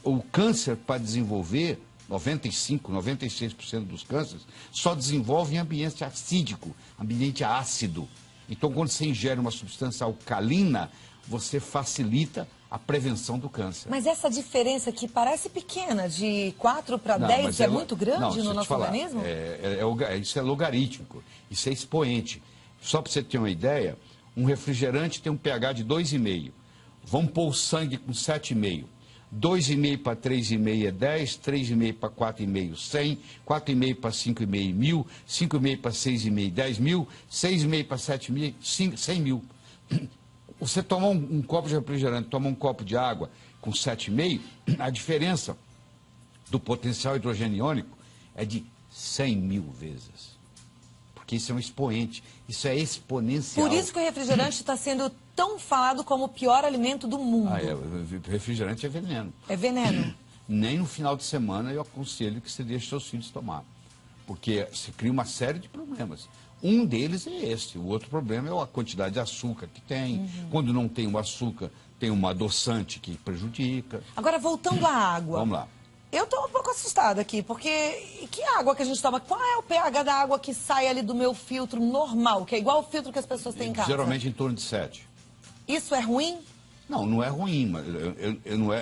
O câncer, para desenvolver, 95%, 96% dos cânceres, só desenvolve em ambiente acídico, ambiente ácido. Então, quando você ingere uma substância alcalina, você facilita a prevenção do câncer. Mas essa diferença que parece pequena, de 4 para 10, é muito grande no nosso organismo? Isso é logarítmico, isso é expoente. Só para você ter uma ideia, um refrigerante tem um pH de 2,5. Vamos pôr o sangue com 7,5. 2,5 para 3,5 é 10, 3,5 para 4,5, 100, 4,5 para 5,5, 1.000, 5,5 para 6,5, 10.000, 6,5 para 7.000, 100 mil. Você tomar um copo de refrigerante, tomar um copo de água com 7,5, a diferença do potencial hidrogênio iônico é de 100 mil vezes. Porque isso é um expoente, isso é exponencial. Por isso que o refrigerante está sendo tão falado como o pior alimento do mundo. O refrigerante é veneno. É veneno. Nem no final de semana eu aconselho que você deixe seus filhos tomar. Porque se cria uma série de problemas. Um deles é esse. O outro problema é a quantidade de açúcar que tem. Quando não tem o açúcar, tem um adoçante que prejudica. Agora, voltando à água. Vamos lá. Eu estou um pouco assustada aqui, porque que água que a gente toma? Qual é o pH da água que sai ali do meu filtro normal, que é igual o filtro que as pessoas têm em casa? Geralmente em torno de 7. Isso é ruim? Não, não é ruim, mas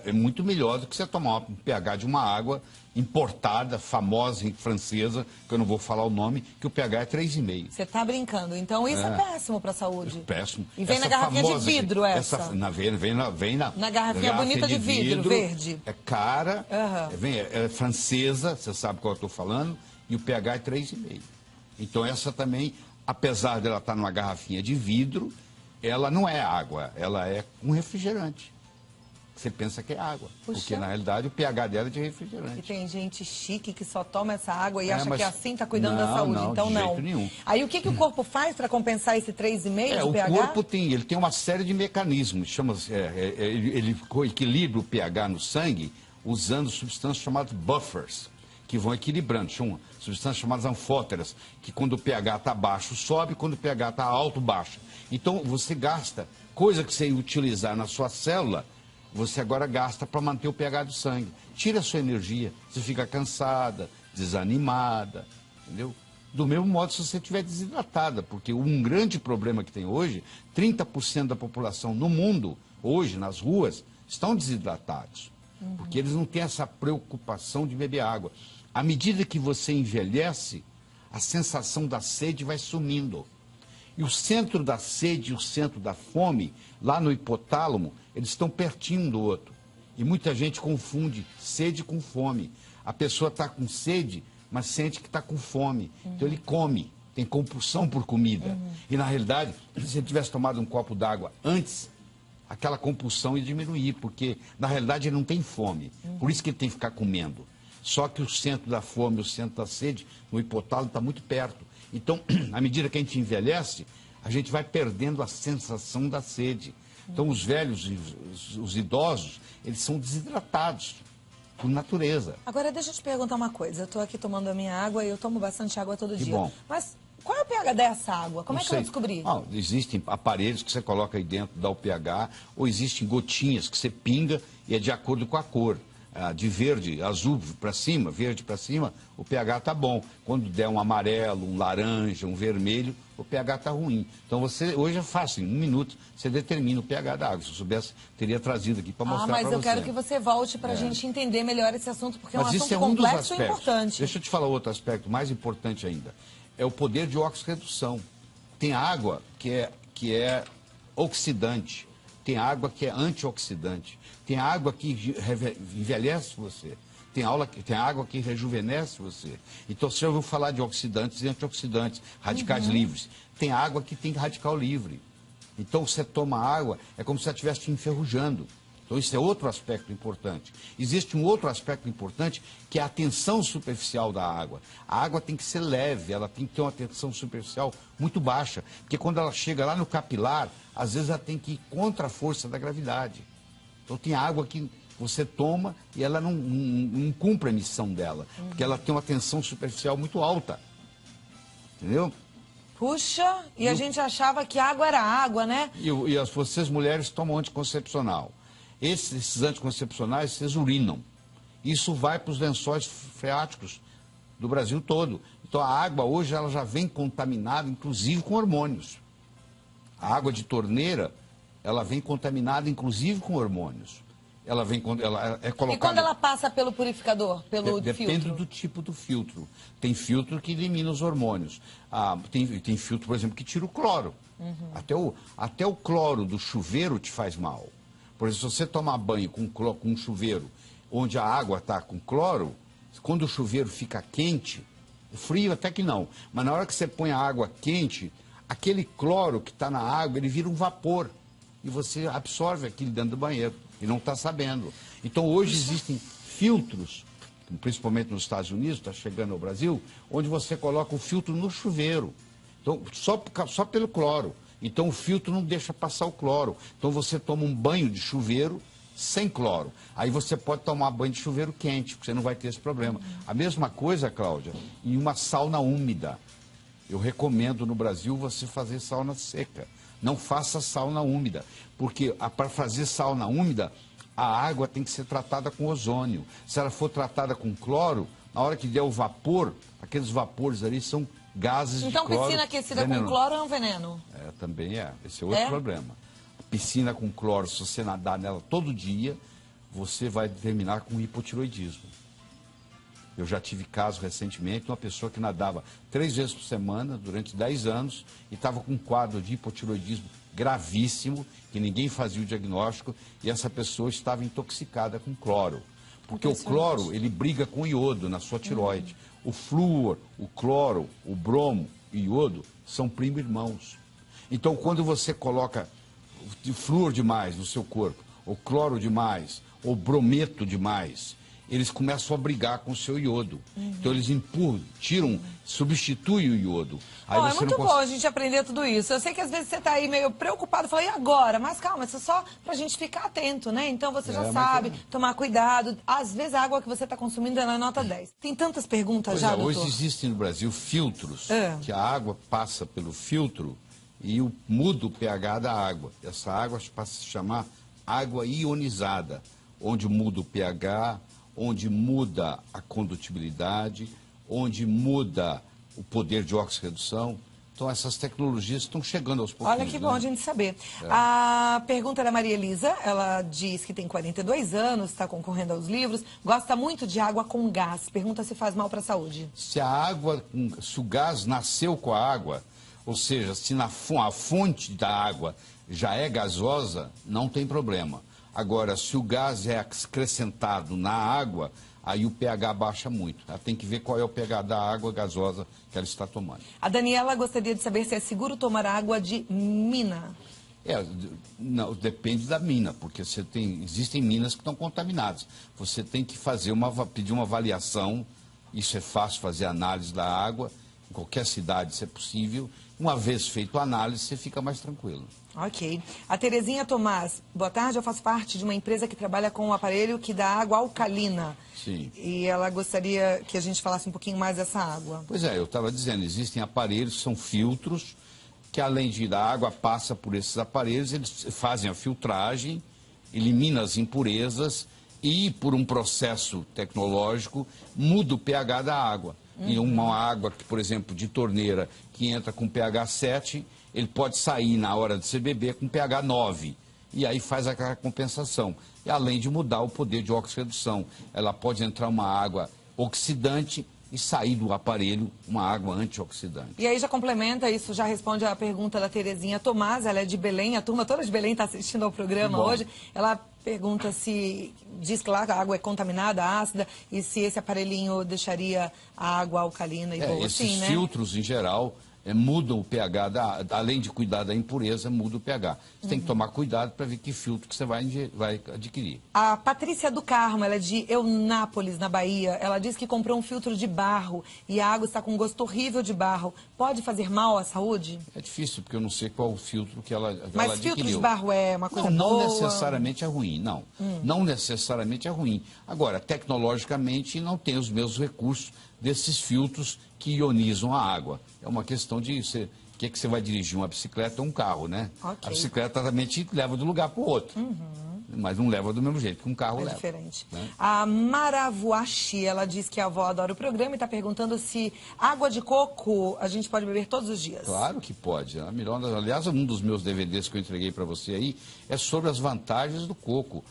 é muito melhor do que você tomar um pH de uma água importada, famosa, francesa, que eu não vou falar o nome, que o pH é 3,5. Você está brincando. Então isso é péssimo para a saúde. Péssimo. E vem na garrafinha de vidro essa? Vem na garrafinha bonita de vidro, verde. É cara, é francesa, você sabe qual eu estou falando, e o pH é 3,5. Então essa também, apesar dela estar numa garrafinha de vidro, ela não é água, ela é um refrigerante. Você pensa que é água, porque na realidade o pH dela é de refrigerante. E tem gente chique que só toma essa água e acha que assim está cuidando da saúde, então de jeito nenhum. Aí o que o corpo faz para compensar esse 3,5 de pH? O corpo tem uma série de mecanismos, ele equilibra o pH no sangue usando substâncias chamadas buffers, que vão equilibrando. São substâncias chamadas anfóteras, que quando o pH está baixo sobe, quando o pH está alto baixa. Então você gasta, coisa que você ia utilizar na sua célula, você agora gasta para manter o pH do sangue. Tira a sua energia, você fica cansada, desanimada, entendeu? Do mesmo modo se você estiver desidratada, porque um grande problema que tem hoje, 30% da população no mundo, hoje, nas ruas, estão desidratados. Porque eles não têm essa preocupação de beber água. À medida que você envelhece, a sensação da sede vai sumindo. E o centro da sede e o centro da fome, lá no hipotálamo, eles estão pertinho um do outro. E muita gente confunde sede com fome. A pessoa está com sede, mas sente que está com fome. Então ele come, tem compulsão por comida. E na realidade, se ele tivesse tomado um copo d'água antes, aquela compulsão ia diminuir, porque na realidade ele não tem fome. Por isso que ele tem que ficar comendo. Só que o centro da fome, o centro da sede, no hipotálamo está muito perto. Então, à medida que a gente envelhece, a gente vai perdendo a sensação da sede. Então, os velhos, os idosos, eles são desidratados por natureza. Agora, deixa eu te perguntar uma coisa. Eu estou aqui tomando a minha água e eu tomo bastante água todo dia. Bom. Mas qual é o pH dessa água? Como é que eu vou descobrir? Existem aparelhos que você coloca aí dentro, dá o pH, ou existem gotinhas que você pinga e é de acordo com a cor. De verde, azul para cima, verde para cima, o pH está bom. Quando der um amarelo, um laranja, um vermelho, o pH está ruim. Então hoje é fácil, em 1 minuto, você determina o pH da água. Se eu soubesse, teria trazido aqui para mostrar para você. Mas eu quero que você volte para a gente entender melhor esse assunto, porque é um assunto complexo e importante. Deixa eu te falar outro aspecto, mais importante ainda. É o poder de oxirredução. Tem água que é oxidante. Tem água que é antioxidante. Tem água que envelhece você. Tem água que rejuvenesce você. Então, você já ouviu falar de oxidantes e antioxidantes, radicais livres. Tem água que tem radical livre. Então, você toma água, é como se você estivesse te enferrujando. Então, isso é outro aspecto importante. Existe um outro aspecto importante, que é a tensão superficial da água. A água tem que ser leve, ela tem que ter uma tensão superficial muito baixa. Porque quando ela chega lá no capilar, às vezes ela tem que ir contra a força da gravidade. Então, tem água que você toma e ela não cumpre a missão dela. Porque ela tem uma tensão superficial muito alta. Entendeu? Puxa, a gente achava que água era água, né? E vocês mulheres tomam anticoncepcional. Esses anticoncepcionais, vocês urinam. Isso vai para os lençóis freáticos do Brasil todo. Então, a água hoje ela já vem contaminada, inclusive com hormônios. A água de torneira, ela vem contaminada, inclusive com hormônios. Ela é colocada... E quando ela passa pelo purificador, pelo Depende filtro? do tipo do filtro. Tem filtro que elimina os hormônios. Tem filtro, por exemplo, que tira o cloro. Até o cloro do chuveiro te faz mal. Por exemplo, se você tomar banho com um chuveiro onde a água está com cloro, quando o chuveiro fica quente, frio até que não, mas na hora que você põe a água quente, aquele cloro que está na água, ele vira um vapor. E você absorve aquilo dentro do banheiro e não está sabendo. Então, hoje existem filtros, principalmente nos Estados Unidos, está chegando ao Brasil, onde você coloca o filtro no chuveiro. Então, só pelo cloro. Então, o filtro não deixa passar o cloro. Então, você toma um banho de chuveiro sem cloro. Aí você pode tomar banho de chuveiro quente, porque você não vai ter esse problema. A mesma coisa, Cláudia, em uma sauna úmida. Eu recomendo no Brasil você fazer sauna seca. Não faça sauna úmida, porque para fazer sauna úmida, a água tem que ser tratada com ozônio. Se ela for tratada com cloro, na hora que der o vapor, aqueles vapores ali são gases de cloro. Então, piscina aquecida com cloro é um veneno? Também é. Esse é outro problema. Piscina com cloro, se você nadar nela todo dia, você vai terminar com hipotiroidismo. Eu já tive caso recentemente de uma pessoa que nadava 3 vezes por semana durante 10 anos e estava com um quadro de hipotiroidismo gravíssimo, que ninguém fazia o diagnóstico, e essa pessoa estava intoxicada com cloro. Porque o cloro, ele briga com o iodo na sua tireoide. O flúor, o cloro, o bromo e o iodo são primo-irmãos. Então, quando você coloca flúor demais no seu corpo, ou cloro demais, ou brometo demais, eles começam a brigar com o seu iodo. Então, eles empurram, tiram, substituem o iodo. Aí é muito bom a gente aprender tudo isso. Eu sei que às vezes você está aí meio preocupado, fala, e agora? Mas calma, isso é só para a gente ficar atento, né? Então, você já sabe, tomar cuidado. Às vezes, a água que você está consumindo é na nota 10. Tem tantas perguntas já, doutor? Hoje existem no Brasil filtros, que a água passa pelo filtro e muda o pH da água. Essa água passa a se chamar água ionizada, onde muda o pH, onde muda a condutibilidade, onde muda o poder de oxirredução. Então, essas tecnologias estão chegando aos pouquinhos. Olha que bom a gente saber. A pergunta da Maria Elisa, ela diz que tem 42 anos, está concorrendo aos livros, gosta muito de água com gás. Pergunta se faz mal para a saúde. Se o gás nasceu com a água, ou seja, se a fonte da água já é gasosa, não tem problema. Agora, se o gás é acrescentado na água, aí o pH baixa muito. Ela tem que ver qual é o pH da água gasosa que ela está tomando. A Daniela gostaria de saber se é seguro tomar água de mina. Não, depende da mina, porque existem minas que estão contaminadas. Você tem que pedir uma avaliação, isso é fácil fazer análise da água, em qualquer cidade, se é possível. Uma vez feito a análise, você fica mais tranquilo. Ok. A Terezinha Tomás, boa tarde, eu faço parte de uma empresa que trabalha com um aparelho que dá água alcalina. Sim. E ela gostaria que a gente falasse um pouquinho mais dessa água. Pois é, eu estava dizendo, existem aparelhos, são filtros, que além de a água passa por esses aparelhos, eles fazem a filtragem, eliminam as impurezas e, por um processo tecnológico, muda o pH da água. E uma água, que, por exemplo, de torneira, que entra com pH 7, ele pode sair na hora de você beber com pH 9. E aí faz aquela compensação. E além de mudar o poder de oxirredução, ela pode entrar uma água oxidante e sair do aparelho uma água antioxidante. E aí já complementa, isso já responde a pergunta da Terezinha Tomás, ela é de Belém, a turma toda de Belém está assistindo ao programa hoje. Ela pergunta se, diz que lá a água é contaminada, ácida, e se esse aparelhinho deixaria a água alcalina e boa. Esses filtros, em geral, mudam o pH, além de cuidar da impureza, muda o pH. Você tem que tomar cuidado para ver que filtro que você vai adquirir. A Patrícia do Carmo, ela é de Eunápolis, na Bahia. Ela diz que comprou um filtro de barro e a água está com um gosto horrível de barro. Pode fazer mal à saúde? É difícil, porque eu não sei qual o filtro que ela adquiriu. Mas filtro de barro é uma coisa boa? Não necessariamente é ruim, não. Não necessariamente é ruim. Agora, tecnologicamente, não tem os mesmos recursos desses filtros que ionizam a água. É uma questão de o que você vai dirigir, uma bicicleta ou um carro, né? Okay. A bicicleta também te leva de um lugar para o outro. mas não leva do mesmo jeito que um carro leva. É diferente. Né? A Maravuashi, ela diz que a avó adora o programa e está perguntando se água de coco a gente pode beber todos os dias. Claro que pode. Aliás, um dos meus DVDs que eu entreguei para você aí é sobre as vantagens do coco.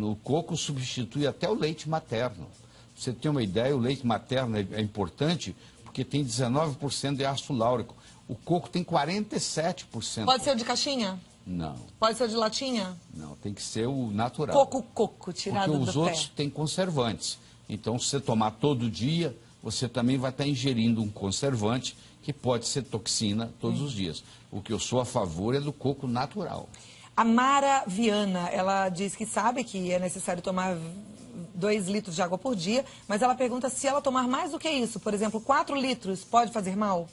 O coco substitui até o leite materno. Pra você ter uma ideia, o leite materno é importante porque tem 19% de ácido láurico. O coco tem 47%. Pode ser o de caixinha? Não. Pode ser o de latinha? Não, tem que ser o natural. Coco, tirado do pé. Porque os outros têm conservantes. Então, se você tomar todo dia, você também vai estar ingerindo um conservante que pode ser toxina todos os dias. O que eu sou a favor é do coco natural. A Mara Viana, ela diz que sabe que é necessário tomar 2 litros de água por dia, mas ela pergunta se ela tomar mais do que isso, por exemplo, 4 litros, pode fazer mal?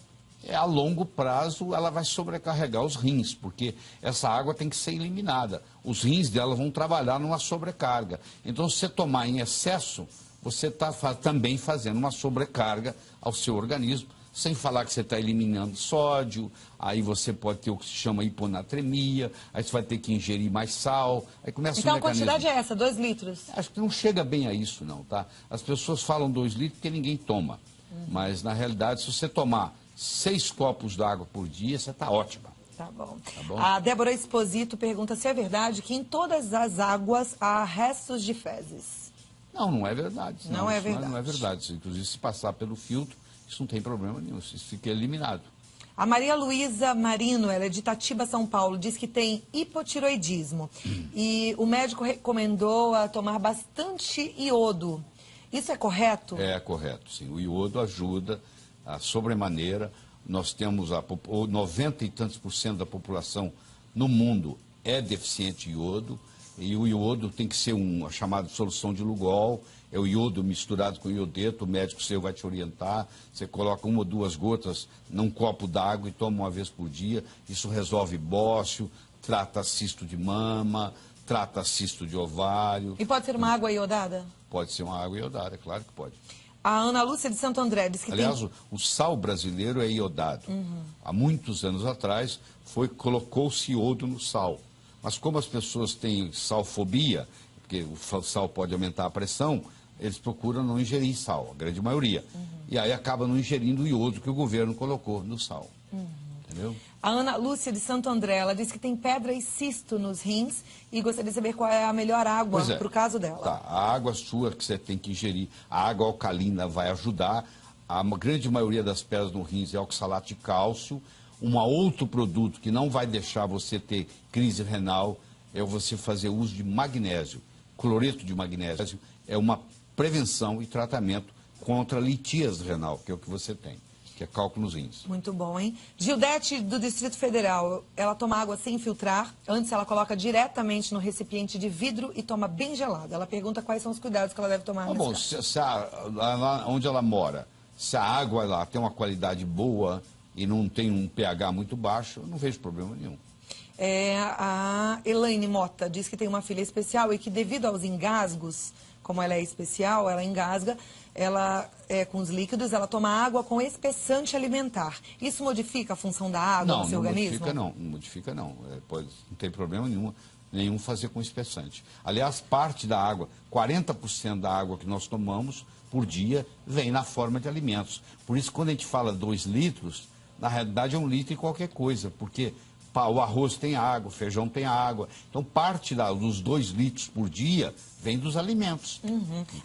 A longo prazo, ela vai sobrecarregar os rins, porque essa água tem que ser eliminada. Os rins dela vão trabalhar numa sobrecarga. Então, se você tomar em excesso, você está também fazendo uma sobrecarga ao seu organismo, sem falar que você está eliminando sódio, aí você pode ter o que se chama hiponatremia, aí você vai ter que ingerir mais sal, aí começa então o mecanismo. A quantidade é essa, 2 litros? Acho que não chega bem a isso, não, tá? As pessoas falam 2 litros porque ninguém toma, mas na realidade, se você tomar 6 copos d'água por dia, você está ótima. Tá bom. Tá bom. A Débora Esposito pergunta se é verdade que em todas as águas há restos de fezes. Não, não é verdade. Não é verdade. Não é verdade. Inclusive, se passar pelo filtro, isso não tem problema nenhum, isso fica eliminado. A Maria Luísa Marino, ela é de Itatiba, São Paulo, diz que tem hipotiroidismo. E o médico recomendou a tomar bastante iodo. Isso é correto? É correto, sim. O iodo ajuda a sobremaneira. Nós temos 90 e tantos % da população no mundo é deficiente de iodo. E o iodo tem que ser uma chamada solução de Lugol. É o iodo misturado com iodeto, o médico seu vai te orientar. Você coloca 1 ou 2 gotas num copo d'água e toma uma vez por dia. Isso resolve bócio, trata cisto de mama, trata cisto de ovário. E pode ser uma água iodada? Pode ser uma água iodada, claro que pode. A Ana Lúcia de Santo André diz que Aliás, o sal brasileiro é iodado. Há muitos anos atrás, colocou-se iodo no sal. Mas como as pessoas têm salfobia, porque o sal pode aumentar a pressão, eles procuram não ingerir sal, a grande maioria. E aí acaba não ingerindo o iodo que o governo colocou no sal. Entendeu? A Ana Lúcia de Santo André, ela diz que tem pedra e cisto nos rins e gostaria de saber qual é a melhor água para o caso dela. Tá, a água sua que você tem que ingerir, a água alcalina vai ajudar. A grande maioria das pedras no rins é oxalato de cálcio. Um outro produto que não vai deixar você ter crise renal é você fazer uso de magnésio. Cloreto de magnésio é uma prevenção e tratamento contra a litíase renal, que é o que você tem, que é cálculo nos rins. Muito bom, hein? Gildete, do Distrito Federal, ela toma água sem filtrar. Antes ela coloca diretamente no recipiente de vidro e toma bem gelado. Ela pergunta quais são os cuidados que ela deve tomar. Bom, lá onde ela mora, se a água lá tem uma qualidade boa e não tem um pH muito baixo, eu não vejo problema nenhum. A Elaine Mota diz que tem uma filha especial e que devido aos engasgos, como ela é especial, ela engasga, com os líquidos, ela toma água com espessante alimentar. Isso modifica a função da água no seu organismo? Não modifica não. Não tem problema nenhum fazer com espessante. Aliás, parte da água, 40% da água que nós tomamos por dia vem na forma de alimentos. Por isso, quando a gente fala 2 litros, na realidade é 1 litro e qualquer coisa, porque o arroz tem água, o feijão tem água. Então, parte dos 2 litros por dia vem dos alimentos.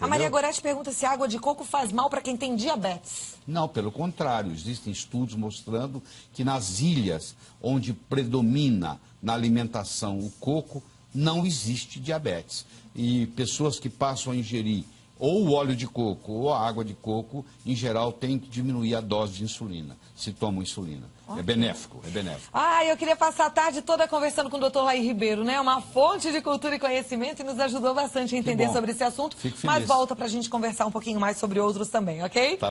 A Maria Gorete pergunta se a água de coco faz mal para quem tem diabetes. Não, pelo contrário. Existem estudos mostrando que nas ilhas onde predomina na alimentação o coco, não existe diabetes. E pessoas que passam a ingerir ou o óleo de coco ou a água de coco, em geral, tem que diminuir a dose de insulina, se tomam insulina. Okay. É benéfico. Eu queria passar a tarde toda conversando com o Dr. Laí Ribeiro, né? Uma fonte de cultura e conhecimento e nos ajudou bastante a entender sobre esse assunto. Fico feliz. Mas volta pra gente conversar um pouquinho mais sobre outros também, ok? Tá.